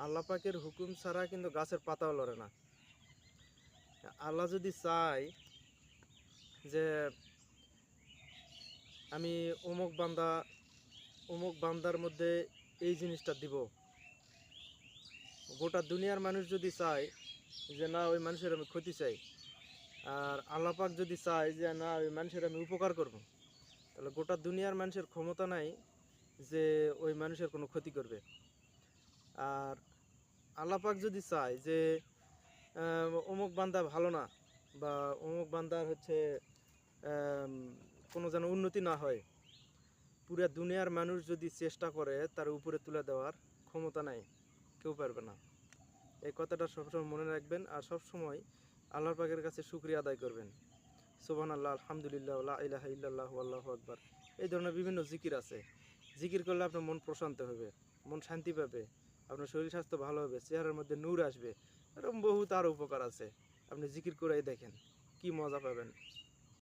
আল্লাহ পাকের হুকুম ছাড়া কিন্তু গাছের পাতাও লড়ে না। আল্লাহ যদি চায় যে আমি অমুক বান্দার মধ্যে এই জিনিসটা দিব, গোটা দুনিয়ার মানুষ যদি চায় যে না ওই মানুষের আমি ক্ষতি চাই, আর আল্লাহ পাক যদি চায় যে না ওই মানুষের আমি উপকার করব, তাহলে গোটা দুনিয়ার মানুষের ক্ষমতা নাই যে ওই মানুষের কোনো ক্ষতি করবে। আর আল্লাহ পাক যদি চায় যে অমুক বান্দা ভালো না, বা অমুক বান্দার কোনো যেন উন্নতি না হয়, পুরা দুনিয়ার মানুষ যদি চেষ্টা করে তার উপরে তুলে দেওয়ার ক্ষমতা নাই, কেউ পারবে না। এই কথাটা সবসময় মনে রাখবেন, আর সবসময় আল্লাহর পাকের কাছে শুকরিয়া আদায় করবেন। সুবহানাল্লাহ, আলহামদুলিল্লাহ, লা ইলাহা ইল্লাল্লাহু, আল্লাহু আকবার। এই ধরনের বিভিন্ন জিকির আছে। জিকির করলে আপনার মন প্রশান্ত হবে, মন শান্তি পাবে, আপনার শরীর স্বাস্থ্য ভালো হবে, চেহারার মধ্যে নূর আসবে। এরকম বহুত আরও উপকার আছে। আপনি জিকির করেই দেখেন, কি মজা পাবেন।